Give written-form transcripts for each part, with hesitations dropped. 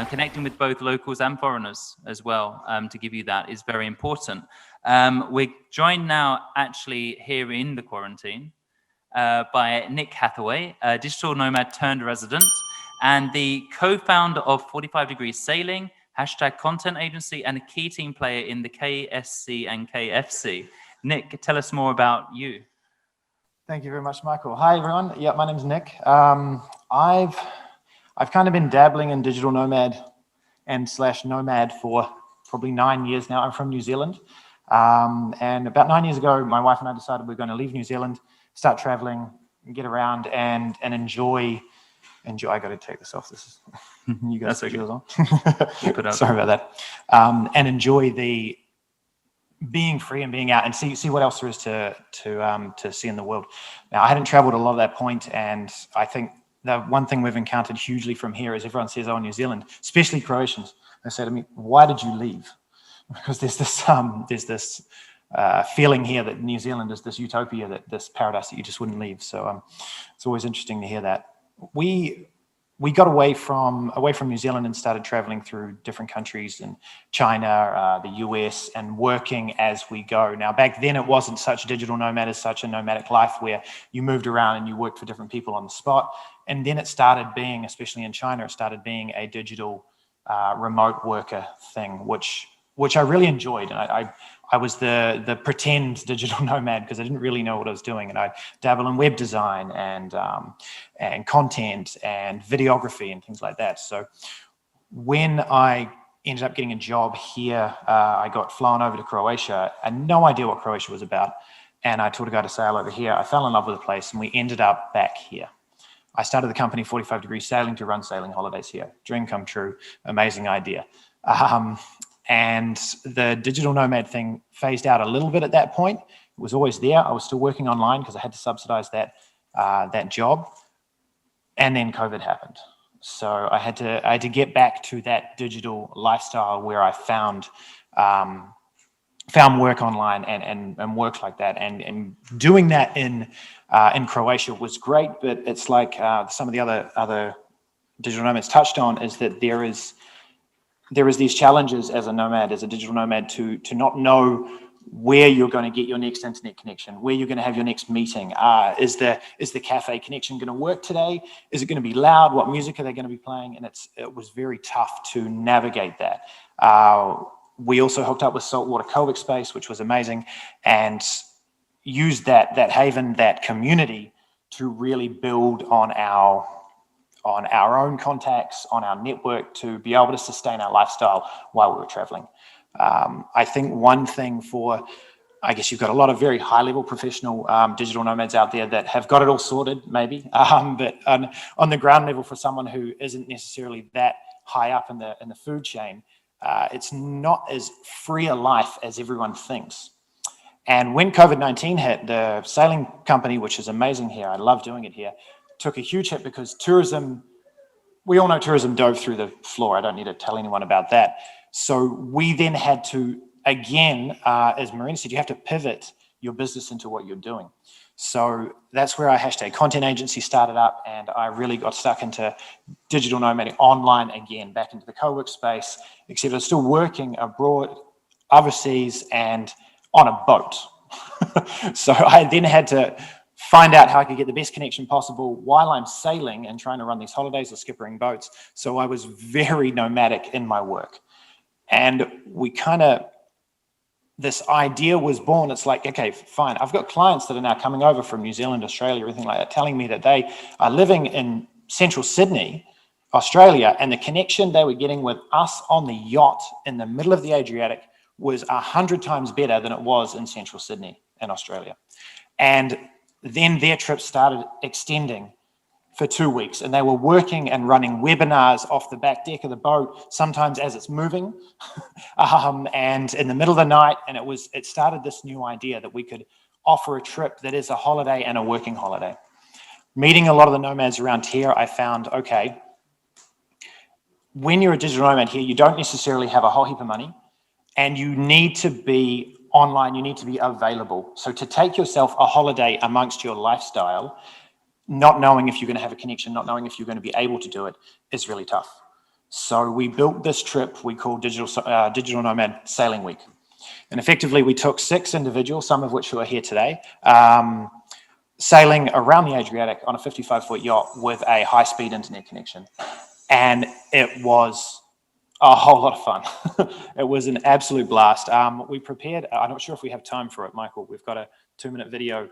Connecting with both locals and foreigners as well, to give you that is very important. We're joined now actually here in the quarantine by Nick Hathaway, a digital nomad turned resident and the co-founder of 45 Degrees Sailing, #content agency, and a key team player in the KSC and KFC. Nick, tell us more about you. Thank you very much, Michael. Hi, everyone. Yeah, my name's Nick. I've kind of been dabbling in digital nomad and / nomad for probably 9 years now. I'm from New Zealand. And about 9 years ago, my wife and I decided we're going to leave New Zealand, start traveling, get around and enjoy. I got to take this off. This is, you guys put yours on. Keep it up. Sorry about that. And enjoy the being free and being out and see what else there is to see in the world. Now, I hadn't traveled a lot at that point, and I think the one thing we've encountered hugely from here is everyone says, "Oh, New Zealand," especially Croatians. They say to me, "Why did you leave?" Because there's this feeling here that New Zealand is this utopia, this paradise that you just wouldn't leave. So it's always interesting to hear that. We got away from New Zealand and started traveling through different countries in China, the US, and working as we go. Now, back then it wasn't such digital nomad as such a nomadic life where you moved around and you worked for different people on the spot. And then it started being, especially in China, it started being a digital remote worker thing, which I really enjoyed. And I was the pretend digital nomad because I didn't really know what I was doing. And I dabble in web design and content and videography and things like that. So when I ended up getting a job here, I got flown over to Croatia. I had no idea what Croatia was about. And I taught a guy to sail over here. I fell in love with the place and we ended up back here. I started the company 45 Degrees Sailing to run sailing holidays here. Dream come true, amazing idea. And the digital nomad thing phased out a little bit at that point. It was always there. I was still working online because I had to subsidize that job. And then COVID happened. So I had to get back to that digital lifestyle where I found work online and work like that. And doing that in Croatia was great, but it's like some of the other digital nomads touched on is that there is these challenges as a nomad, as a digital nomad, to not know where you're going to get your next internet connection, where you're going to have your next meeting. Is the cafe connection going to work today? Is it going to be loud? What music are they going to be playing? And it was very tough to navigate that. We also hooked up with saltwater co-work space, which was amazing, and used that haven, that community, to really build on our own contacts, on our network, to be able to sustain our lifestyle while we were traveling. I think one thing I guess you've got a lot of very high-level professional digital nomads out there that have got it all sorted, maybe, but on the ground level, for someone who isn't necessarily that high up in the food chain, it's not as free a life as everyone thinks. And when COVID-19 hit, the sailing company, which is amazing here, I love doing it here, took a huge hit because tourism, we all know tourism dove through the floor. I don't need to tell anyone about that. So we then had to, again, as Marina said, you have to pivot your business into what you're doing. So that's where our #content agency started up, and I really got stuck into digital nomading online again, back into the co-work space, except I was still working abroad, overseas, and on a boat. So I then had to find out how I could get the best connection possible while I'm sailing and trying to run these holidays or skippering boats. So I was very nomadic in my work. And this idea was born. It's like, okay, fine. I've got clients that are now coming over from New Zealand, Australia, everything like that, telling me that they are living in central Sydney, Australia, and the connection they were getting with us on the yacht in the middle of the Adriatic was 100 times better than it was in central Sydney in Australia. And then their trip started extending for 2 weeks, and they were working and running webinars off the back deck of the boat, sometimes as it's moving, and in the middle of the night. And it started this new idea that we could offer a trip that is a holiday and a working holiday. Meeting a lot of the nomads around here, I found, okay, when you're a digital nomad here, you don't necessarily have a whole heap of money, and you need to be online, you need to be available. So to take yourself a holiday amongst your lifestyle, not knowing if you're going to have a connection, not knowing if you're going to be able to do it, is really tough. So we built this trip we called Digital Nomad Sailing Week. And effectively, we took 6 individuals, some of which who are here today, sailing around the Adriatic on a 55-foot yacht with a high-speed internet connection. And it was a whole lot of fun. It was an absolute blast. We prepared, I'm not sure if we have time for it, Michael. We've got a 2-minute video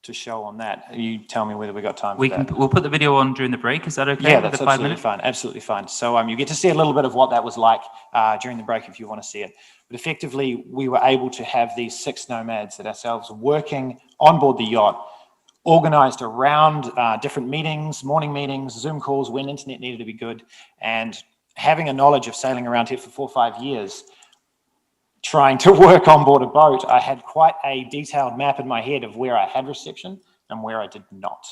to show on that. You tell me whether we got time for that. We'll put the video on during the break. Is that okay? Yeah, that's absolutely fine. Absolutely fine. So you get to see a little bit of what that was like during the break if you want to see it. But effectively, we were able to have these 6 nomads that ourselves working on board the yacht, organized around different meetings, morning meetings, Zoom calls when internet needed to be good, and having a knowledge of sailing around here for 4 or 5 years, trying to work on board a boat, I had quite a detailed map in my head of where I had reception and where I did not.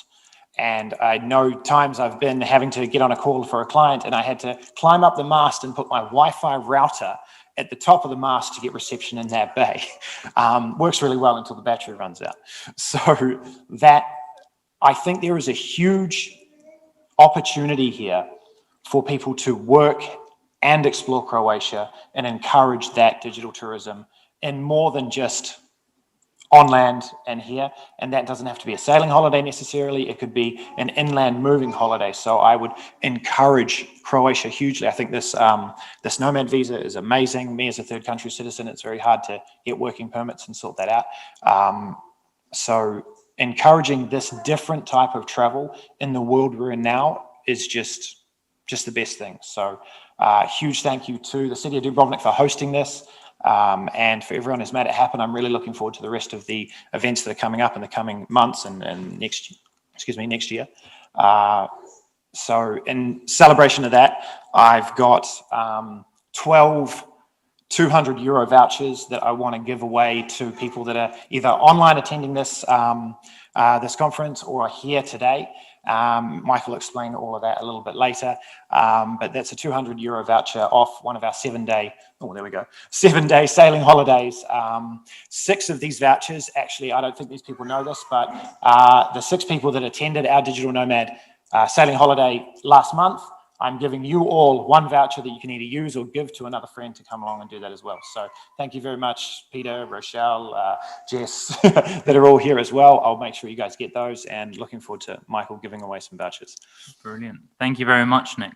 And I know times I've been having to get on a call for a client and I had to climb up the mast and put my Wi-Fi router at the top of the mast to get reception in that bay. Works really well until the battery runs out. So that, I think there is a huge opportunity here for people to work and explore Croatia and encourage that digital tourism in more than just on land and here. And that doesn't have to be a sailing holiday necessarily. It could be an inland moving holiday. So I would encourage Croatia hugely. I think this nomad visa is amazing. Me as a third country citizen, it's very hard to get working permits and sort that out. So encouraging this different type of travel in the world we're in now is just the best thing. So huge thank you to the city of Dubrovnik for hosting this and for everyone who's made it happen. I'm really looking forward to the rest of the events that are coming up in the coming months and next year. So in celebration of that, I've got 12 €200 vouchers that I want to give away to people that are either online attending this this conference or are here today. Michael will explain all of that a little bit later, but that's a €200 voucher off one of our 7-day, 7-day sailing holidays. 6 of these vouchers, actually, I don't think these people know this, but the 6 people that attended our Digital Nomad sailing holiday last month, I'm giving you all 1 voucher that you can either use or give to another friend to come along and do that as well. So thank you very much, Peter, Rochelle, Jess, that are all here as well. I'll make sure you guys get those and looking forward to Michael giving away some vouchers. Brilliant. Thank you very much, Nick.